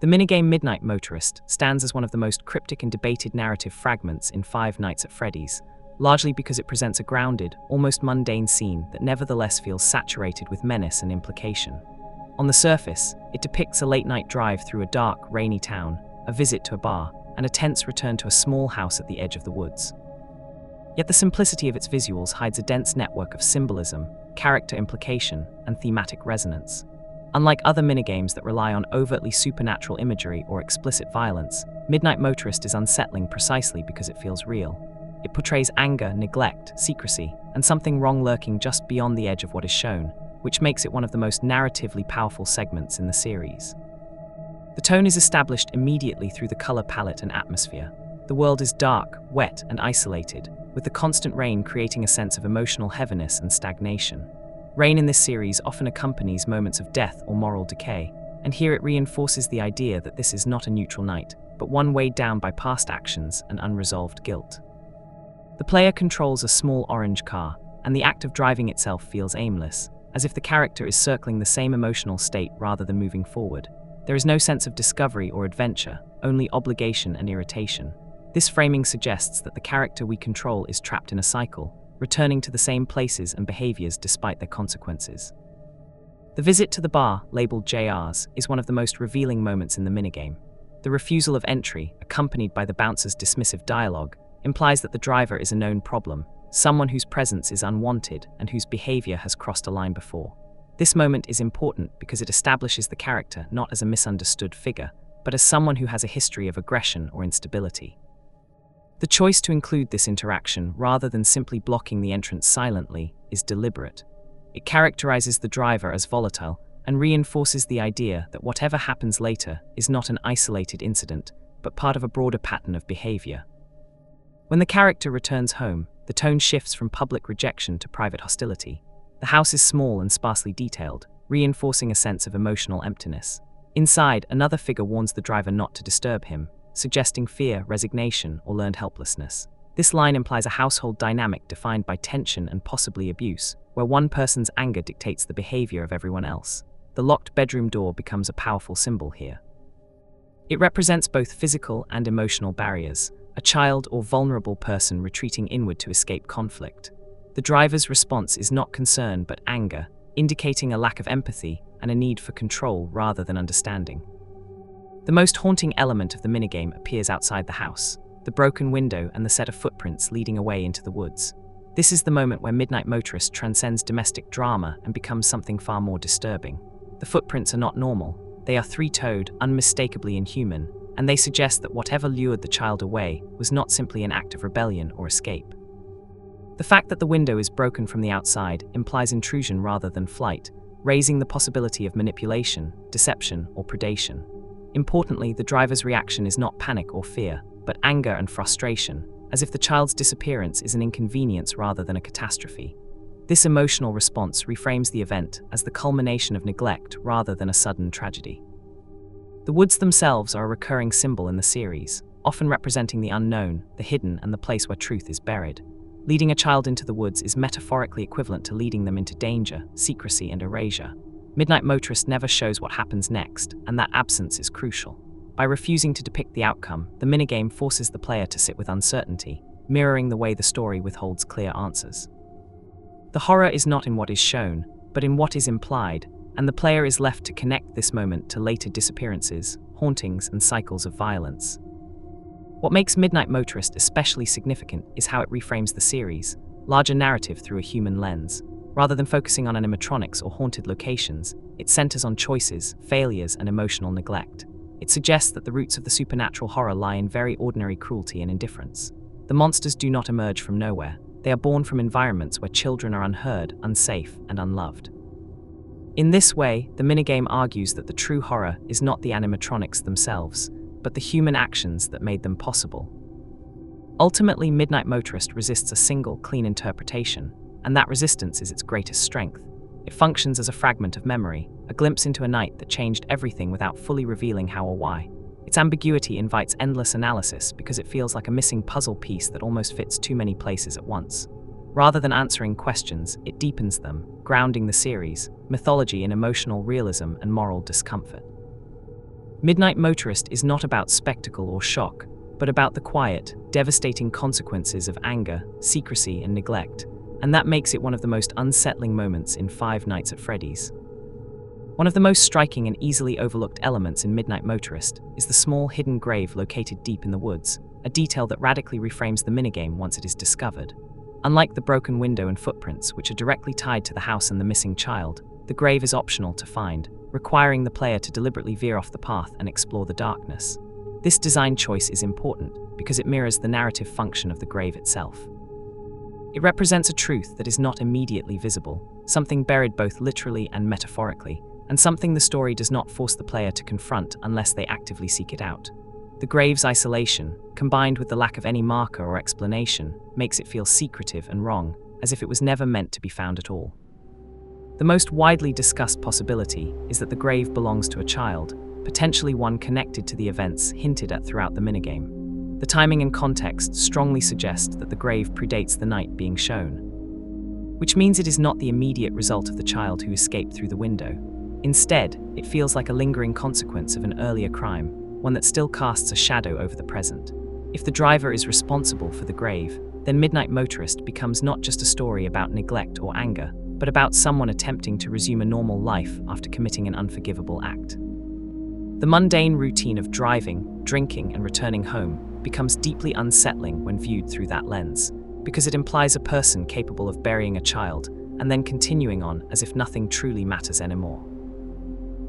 The minigame Midnight Motorist stands as one of the most cryptic and debated narrative fragments in Five Nights at Freddy's, largely because it presents a grounded, almost mundane scene that nevertheless feels saturated with menace and implication. On the surface, it depicts a late-night drive through a dark, rainy town, a visit to a bar, and a tense return to a small house at the edge of the woods. Yet the simplicity of its visuals hides a dense network of symbolism, character implication, and thematic resonance. Unlike other minigames that rely on overtly supernatural imagery or explicit violence, Midnight Motorist is unsettling precisely because it feels real. It portrays anger, neglect, secrecy, and something wrong lurking just beyond the edge of what is shown, which makes it one of the most narratively powerful segments in the series. The tone is established immediately through the color palette and atmosphere. The world is dark, wet, and isolated, with the constant rain creating a sense of emotional heaviness and stagnation. Rain in this series often accompanies moments of death or moral decay, and here it reinforces the idea that this is not a neutral night, but one weighed down by past actions and unresolved guilt. The player controls a small orange car, and the act of driving itself feels aimless, as if the character is circling the same emotional state rather than moving forward. There is no sense of discovery or adventure, only obligation and irritation. This framing suggests that the character we control is trapped in a cycle, returning to the same places and behaviors despite their consequences. The visit to the bar, labeled JR's, is one of the most revealing moments in the minigame. The refusal of entry, accompanied by the bouncer's dismissive dialogue, implies that the driver is a known problem, someone whose presence is unwanted and whose behavior has crossed a line before. This moment is important because it establishes the character not as a misunderstood figure, but as someone who has a history of aggression or instability. The choice to include this interaction rather than simply blocking the entrance silently is deliberate. It characterizes the driver as volatile and reinforces the idea that whatever happens later is not an isolated incident, but part of a broader pattern of behavior. When the character returns home, the tone shifts from public rejection to private hostility. The house is small and sparsely detailed, reinforcing a sense of emotional emptiness. Inside, another figure warns the driver not to disturb him, suggesting fear, resignation, or learned helplessness. This line implies a household dynamic defined by tension and possibly abuse, where one person's anger dictates the behavior of everyone else. The locked bedroom door becomes a powerful symbol here. It represents both physical and emotional barriers, a child or vulnerable person retreating inward to escape conflict. The driver's response is not concern but anger, indicating a lack of empathy and a need for control rather than understanding. The most haunting element of the minigame appears outside the house, the broken window and the set of footprints leading away into the woods. This is the moment where Midnight Motorist transcends domestic drama and becomes something far more disturbing. The footprints are not normal, they are three-toed, unmistakably inhuman, and they suggest that whatever lured the child away was not simply an act of rebellion or escape. The fact that the window is broken from the outside implies intrusion rather than flight, raising the possibility of manipulation, deception, or predation. Importantly, the driver's reaction is not panic or fear, but anger and frustration, as if the child's disappearance is an inconvenience rather than a catastrophe. This emotional response reframes the event as the culmination of neglect rather than a sudden tragedy. The woods themselves are a recurring symbol in the series, often representing the unknown, the hidden, and the place where truth is buried. Leading a child into the woods is metaphorically equivalent to leading them into danger, secrecy, and erasure. Midnight Motorist never shows what happens next, and that absence is crucial. By refusing to depict the outcome, the minigame forces the player to sit with uncertainty, mirroring the way the story withholds clear answers. The horror is not in what is shown, but in what is implied, and the player is left to connect this moment to later disappearances, hauntings, and cycles of violence. What makes Midnight Motorist especially significant is how it reframes the series, larger narrative through a human lens. Rather than focusing on animatronics or haunted locations, it centers on choices, failures, and emotional neglect. It suggests that the roots of the supernatural horror lie in very ordinary cruelty and indifference. The monsters do not emerge from nowhere. They are born from environments where children are unheard, unsafe, and unloved. In this way, the minigame argues that the true horror is not the animatronics themselves, but the human actions that made them possible. Ultimately, Midnight Motorist resists a single, clean interpretation, and that resistance is its greatest strength. It functions as a fragment of memory, a glimpse into a night that changed everything without fully revealing how or why. Its ambiguity invites endless analysis because it feels like a missing puzzle piece that almost fits too many places at once. Rather than answering questions, it deepens them, grounding the series, mythology in emotional realism and moral discomfort. Midnight Motorist is not about spectacle or shock, but about the quiet, devastating consequences of anger, secrecy, and neglect, and that makes it one of the most unsettling moments in Five Nights at Freddy's. One of the most striking and easily overlooked elements in Midnight Motorist is the small hidden grave located deep in the woods, a detail that radically reframes the minigame once it is discovered. Unlike the broken window and footprints, which are directly tied to the house and the missing child, the grave is optional to find, requiring the player to deliberately veer off the path and explore the darkness. This design choice is important because it mirrors the narrative function of the grave itself. It represents a truth that is not immediately visible, something buried both literally and metaphorically, and something the story does not force the player to confront unless they actively seek it out. The grave's isolation, combined with the lack of any marker or explanation, makes it feel secretive and wrong, as if it was never meant to be found at all. The most widely discussed possibility is that the grave belongs to a child, potentially one connected to the events hinted at throughout the minigame. The timing and context strongly suggest that the grave predates the night being shown, which means it is not the immediate result of the child who escaped through the window. Instead, it feels like a lingering consequence of an earlier crime, one that still casts a shadow over the present. If the driver is responsible for the grave, then Midnight Motorist becomes not just a story about neglect or anger, but about someone attempting to resume a normal life after committing an unforgivable act. The mundane routine of driving, drinking, and returning home becomes deeply unsettling when viewed through that lens, because it implies a person capable of burying a child and then continuing on as if nothing truly matters anymore.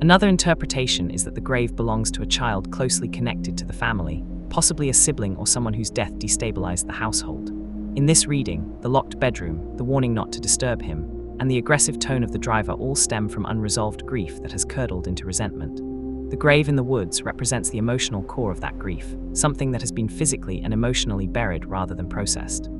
Another interpretation is that the grave belongs to a child closely connected to the family, possibly a sibling or someone whose death destabilized the household. In this reading, the locked bedroom, the warning not to disturb him, and the aggressive tone of the driver all stem from unresolved grief that has curdled into resentment. The grave in the woods represents the emotional core of that grief, something that has been physically and emotionally buried rather than processed.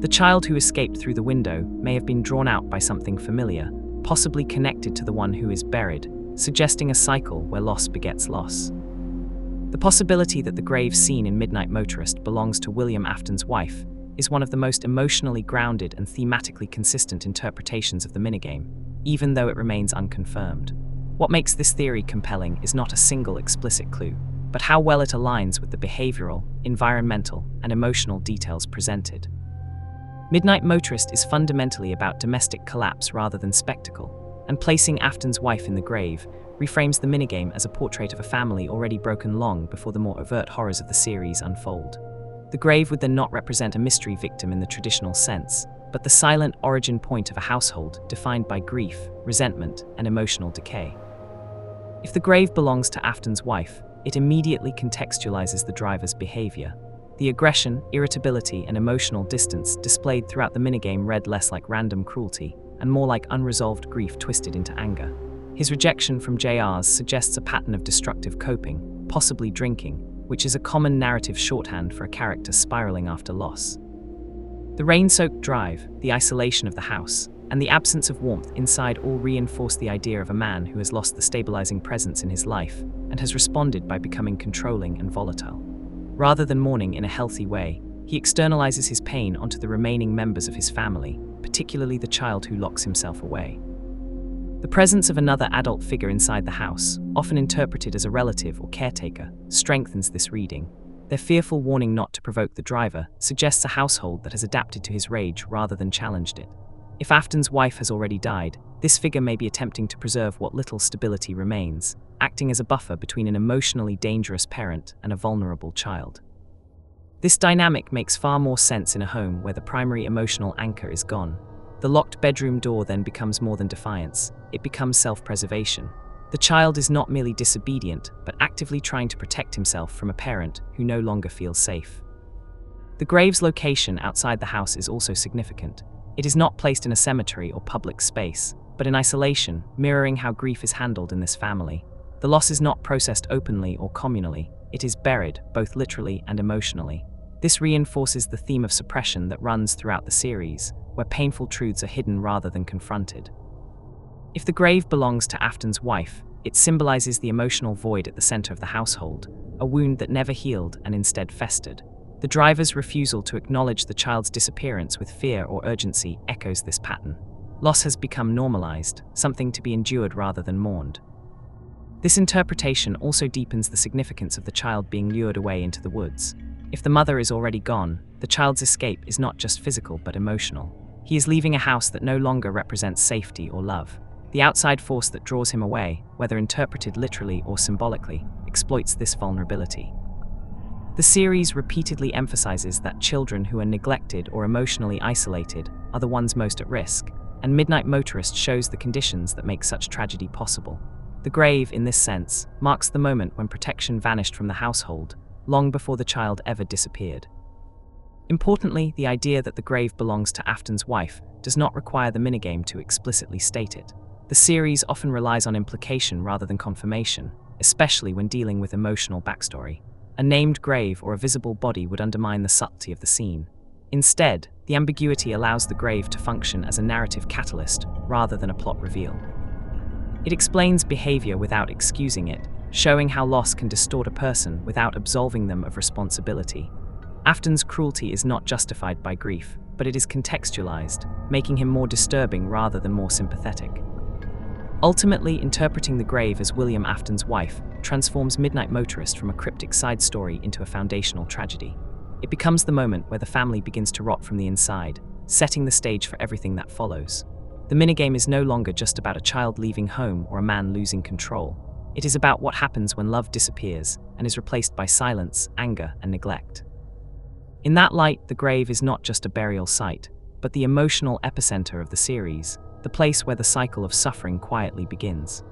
The child who escaped through the window may have been drawn out by something familiar, possibly connected to the one who is buried, suggesting a cycle where loss begets loss. The possibility that the grave scene in Midnight Motorist belongs to William Afton's wife is one of the most emotionally grounded and thematically consistent interpretations of the minigame, even though it remains unconfirmed. What makes this theory compelling is not a single explicit clue, but how well it aligns with the behavioral, environmental, and emotional details presented. Midnight Motorist is fundamentally about domestic collapse rather than spectacle, and placing Afton's wife in the grave reframes the minigame as a portrait of a family already broken long before the more overt horrors of the series unfold. The grave would then not represent a mystery victim in the traditional sense, but the silent origin point of a household defined by grief, resentment, and emotional decay. If the grave belongs to Afton's wife, it immediately contextualizes the driver's behavior. The aggression, irritability, and emotional distance displayed throughout the minigame read less like random cruelty and more like unresolved grief twisted into anger. His rejection from JR's suggests a pattern of destructive coping, possibly drinking, which is a common narrative shorthand for a character spiraling after loss. The rain-soaked drive, the isolation of the house, and the absence of warmth inside all reinforce the idea of a man who has lost the stabilizing presence in his life and has responded by becoming controlling and volatile. Rather than mourning in a healthy way, he externalizes his pain onto the remaining members of his family, particularly the child who locks himself away. The presence of another adult figure inside the house, often interpreted as a relative or caretaker, strengthens this reading. Their fearful warning not to provoke the driver suggests a household that has adapted to his rage rather than challenged it. If Afton's wife has already died, this figure may be attempting to preserve what little stability remains, acting as a buffer between an emotionally dangerous parent and a vulnerable child. This dynamic makes far more sense in a home where the primary emotional anchor is gone. The locked bedroom door then becomes more than defiance, it becomes self-preservation. The child is not merely disobedient, but actively trying to protect himself from a parent who no longer feels safe. The grave's location outside the house is also significant. It is not placed in a cemetery or public space, but in isolation, mirroring how grief is handled in this family. The loss is not processed openly or communally, it is buried, both literally and emotionally. This reinforces the theme of suppression that runs throughout the series, where painful truths are hidden rather than confronted. If the grave belongs to Afton's wife, it symbolizes the emotional void at the center of the household, a wound that never healed and instead festered. The driver's refusal to acknowledge the child's disappearance with fear or urgency echoes this pattern. Loss has become normalized, something to be endured rather than mourned. This interpretation also deepens the significance of the child being lured away into the woods. If the mother is already gone, the child's escape is not just physical but emotional. He is leaving a house that no longer represents safety or love. The outside force that draws him away, whether interpreted literally or symbolically, exploits this vulnerability. The series repeatedly emphasizes that children who are neglected or emotionally isolated are the ones most at risk, and Midnight Motorist shows the conditions that make such tragedy possible. The grave, in this sense, marks the moment when protection vanished from the household, long before the child ever disappeared. Importantly, the idea that the grave belongs to Afton's wife does not require the minigame to explicitly state it. The series often relies on implication rather than confirmation, especially when dealing with emotional backstory. A named grave or a visible body would undermine the subtlety of the scene. Instead, the ambiguity allows the grave to function as a narrative catalyst rather than a plot reveal. It explains behavior without excusing it, showing how loss can distort a person without absolving them of responsibility. Afton's cruelty is not justified by grief, but it is contextualized, making him more disturbing rather than more sympathetic. Ultimately, interpreting the grave as William Afton's wife transforms Midnight Motorist from a cryptic side story into a foundational tragedy. It becomes the moment where the family begins to rot from the inside, setting the stage for everything that follows. The minigame is no longer just about a child leaving home or a man losing control. It is about what happens when love disappears and is replaced by silence, anger, and neglect. In that light, the grave is not just a burial site, but the emotional epicenter of the series, the place where the cycle of suffering quietly begins.